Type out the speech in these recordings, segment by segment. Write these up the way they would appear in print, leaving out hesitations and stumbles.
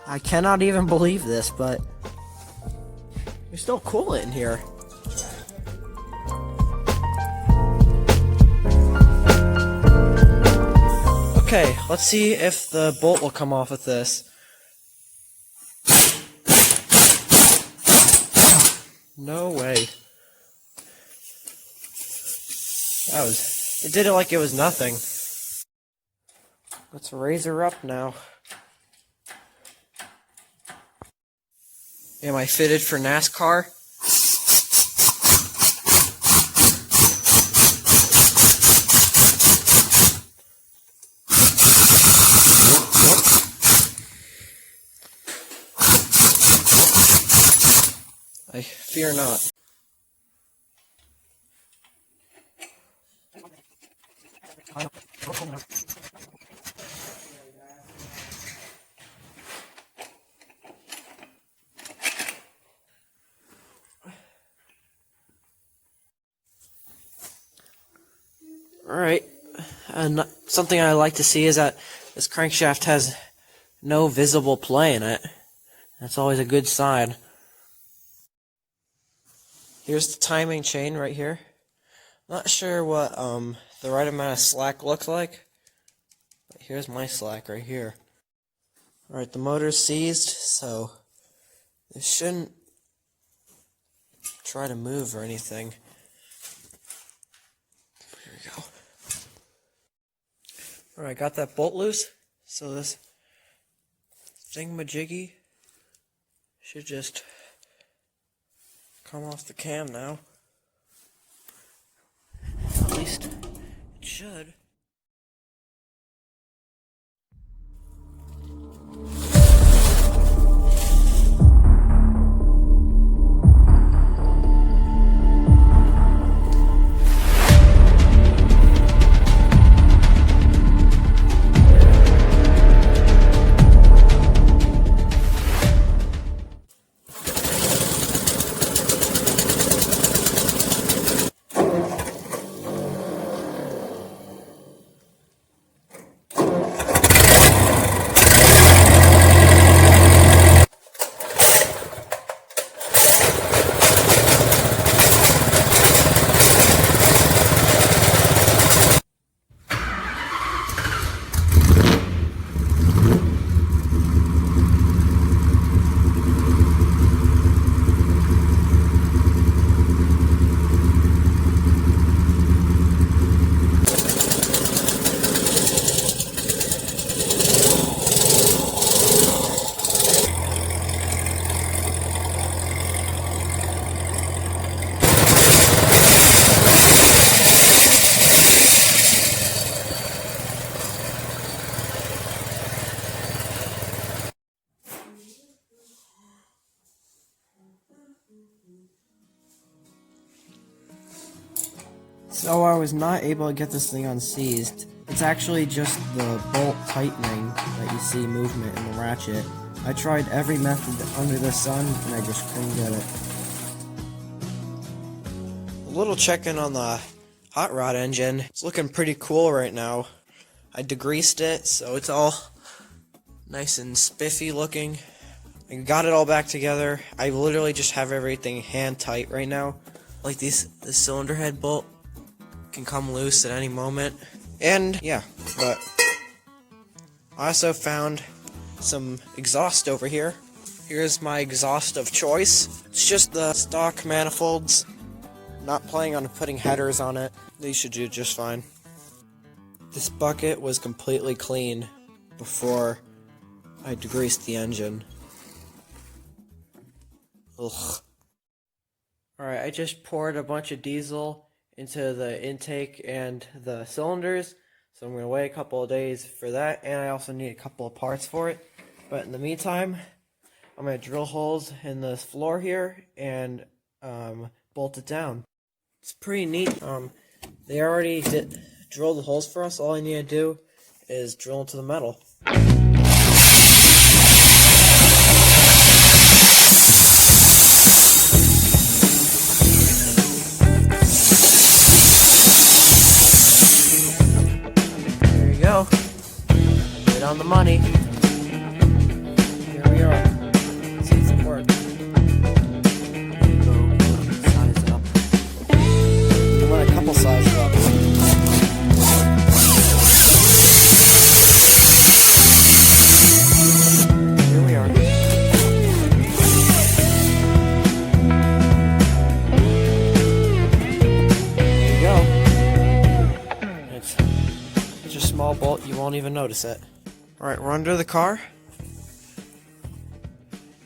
I cannot even believe this, but you're still cool in here. Okay, let's see if the bolt will come off with this. No way. It did it like it was nothing. Let's raise her up now. Am I fitted for NASCAR? I fear not. Alright, and something I like to see is that this crankshaft has no visible play in it. That's always a good sign. Here's the timing chain right here. Not sure what the right amount of slack looks like, but here's my slack right here. Alright, the motor's seized, so it shouldn't try to move or anything. Here we go. Alright, got that bolt loose, so this thingamajiggy should just come off the cam now. At least it should. So I was not able to get this thing unseized. It's actually just the bolt tightening that you see movement in the ratchet. I tried every method under the sun and I just couldn't get it. A little check-in on the hot rod engine. It's looking pretty cool right now. I degreased it, so it's all nice and spiffy looking. I got it all back together. I literally just have everything hand tight right now. Like this cylinder head bolt can come loose at any moment. And yeah, but I also found some exhaust over here. Here's my exhaust of choice. It's just the stock manifolds. Not planning on putting headers on it. These should do just fine. This bucket was completely clean before I degreased the engine. Ugh. Alright, I just poured a bunch of diesel into the intake and the cylinders, so I'm going to wait a couple of days for that, and I also need a couple of parts for it. But in the meantime, I'm going to drill holes in this floor here and bolt it down. It's pretty neat. They already drilled the holes for us. All I need to do is drill into the metal. There you go. Right on the money. Here even notice it. Alright, we're under the car.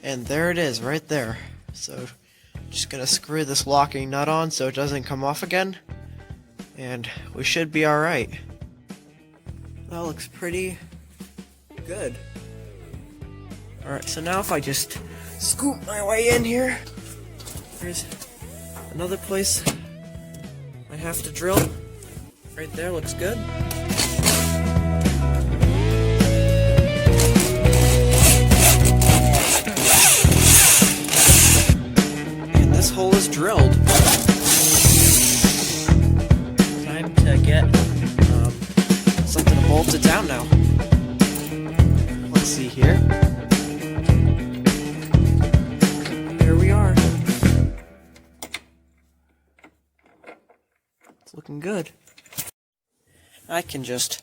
And there it is, right there. So, just gonna screw this locking nut on so it doesn't come off again. And we should be alright. That looks pretty good. Alright, so now if I just scoop my way in here, there's another place I have to drill. Right there, looks good. And this hole is drilled. Time to get something to bolt it down now. Let's see here. Here we are. It's looking good. I can just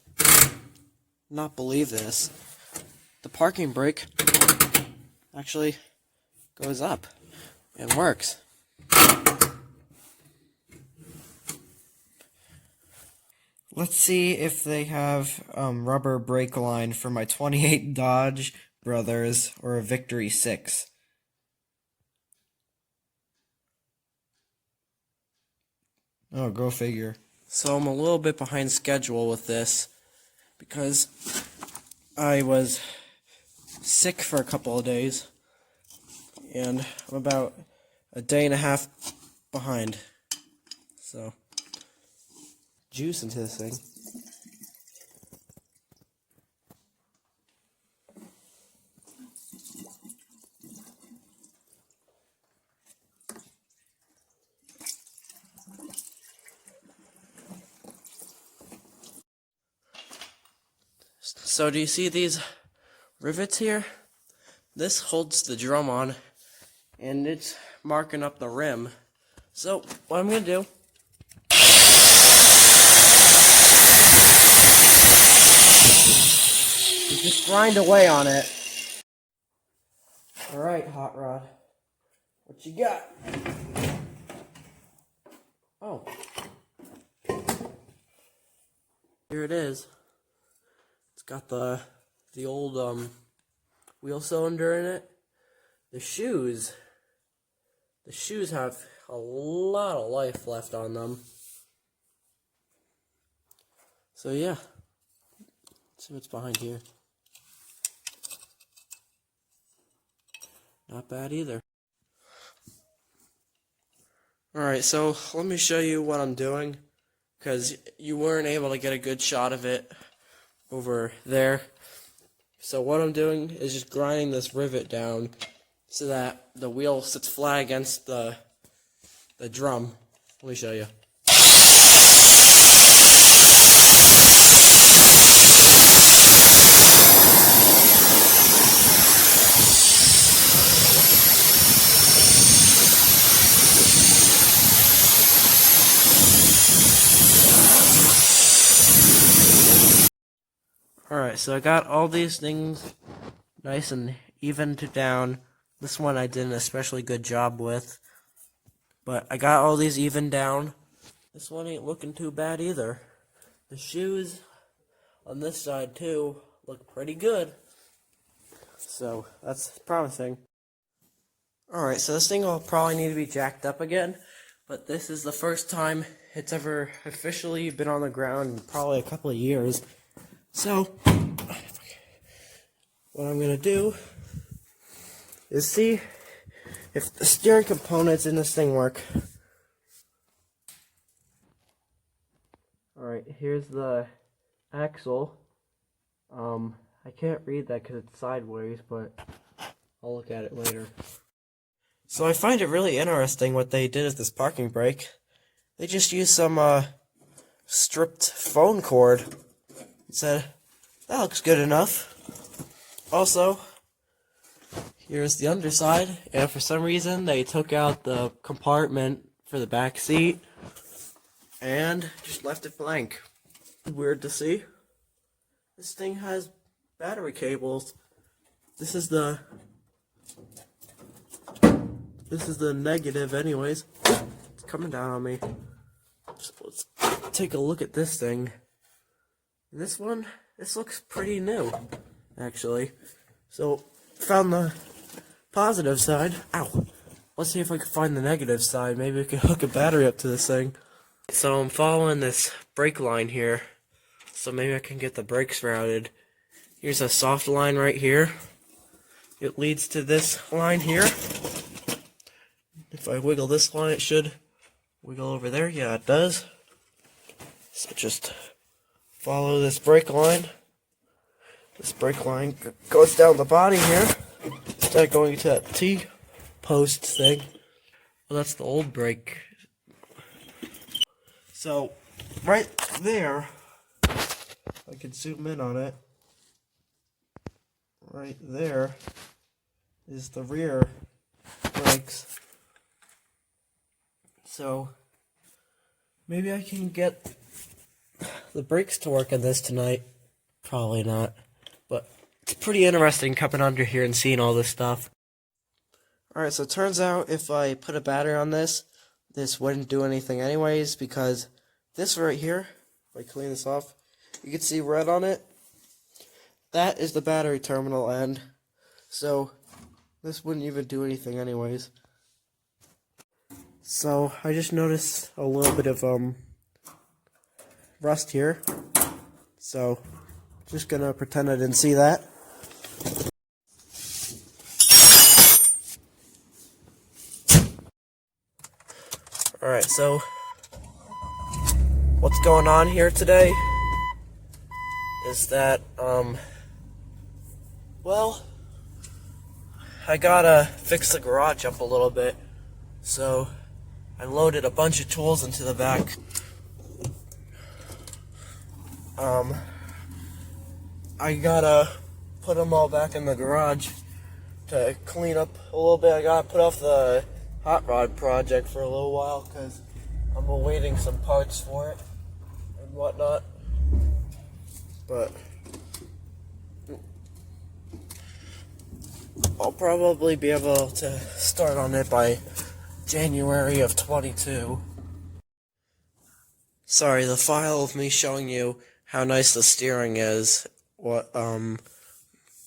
not believe this. The parking brake actually goes up and works. Let's see if they have rubber brake line for my 28 Dodge Brothers or a Victory 6. Oh, go figure. So I'm a little bit behind schedule with this because I was sick for a couple of days and I'm about a day and a half behind. So, juice into this thing. So do you see these rivets here? This holds the drum on, and it's marking up the rim. So what I'm going to do is just grind away on it. Alright, Hot Rod. What you got? Oh. Here it is. Got the old wheel cylinder in it. The shoes have a lot of life left on them. So yeah, let's see what's behind here. Not bad either. Alright, so let me show you what I'm doing, because you weren't able to get a good shot of it over there. So what I'm doing is just grinding this rivet down so that the wheel sits flat against the drum. Let me show you. Alright, so I got all these things nice and evened down. This one I did an especially good job with. But I got all these evened down. This one ain't looking too bad either. The shoes on this side too look pretty good. So that's promising. Alright, so this thing will probably need to be jacked up again. But this is the first time it's ever officially been on the ground in probably a couple of years. So, what I'm going to do is see if the steering components in this thing work. Alright, here's the axle. I can't read that because it's sideways, but I'll look at it later. So I find it really interesting what they did with this parking brake. They just used some stripped phone cord. Said, that looks good enough. Also, here's the underside, and for some reason they took out the compartment for the back seat and just left it blank. Weird to see. This thing has battery cables. This is the negative anyways. It's coming down on me. Let's take a look at this thing. This one this looks pretty new, actually. So, found the positive side. Ow! Let's see if I can find the negative side. Maybe we can hook a battery up to this thing. So I'm following this brake line here. So maybe I can get the brakes routed. Here's a soft line right here. It leads to this line here. If I wiggle this line, it should wiggle over there. Yeah, it does. So just follow this brake line. This brake line goes down the body here. Instead of going to that T-post thing. Well, that's the old brake. So, right there, I can zoom in on it. Right there is the rear brakes. So, maybe I can get the brakes to work on this tonight. Probably not. But it's pretty interesting coming under here and seeing all this stuff. Alright, so it turns out if I put a battery on this, this wouldn't do anything anyways, because this right here, if I clean this off, you can see red on it. That is the battery terminal end. So, this wouldn't even do anything anyways. So, I just noticed a little bit of, rust here. So, just gonna pretend I didn't see that. Alright, so what's going on here today is that, well, I gotta fix the garage up a little bit. So, I loaded a bunch of tools into the back. I gotta put them all back in the garage to clean up a little bit. I gotta put off the hot rod project for a little while because I'm awaiting some parts for it and whatnot. But I'll probably be able to start on it by January of 22. Sorry, the file of me showing you how nice the steering is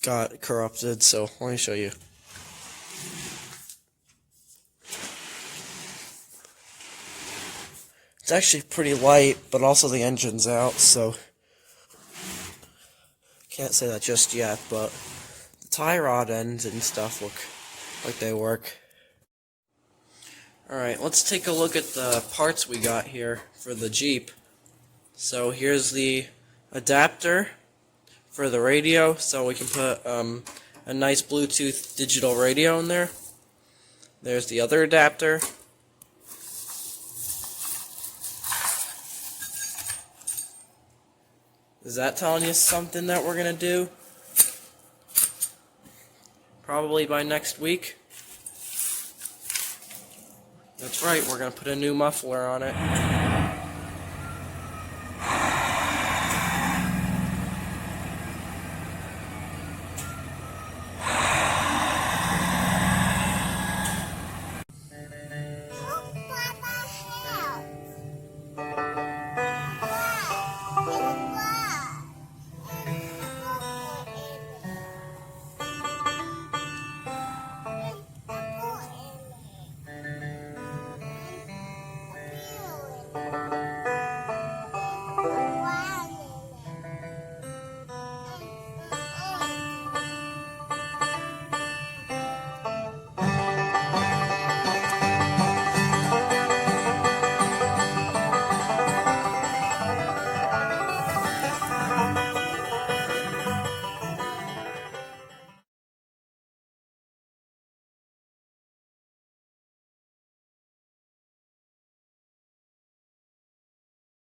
got corrupted, so let me show you. It's actually pretty light, but also the engine's out, so can't say that just yet, but the tie rod ends and stuff look like they work. Alright, let's take a look at the parts we got here for the Jeep. So here's the adapter for the radio, so we can put a nice Bluetooth digital radio in there. There's the other adapter. Is that telling you something that we're gonna do? Probably by next week. That's right, we're gonna put a new muffler on it.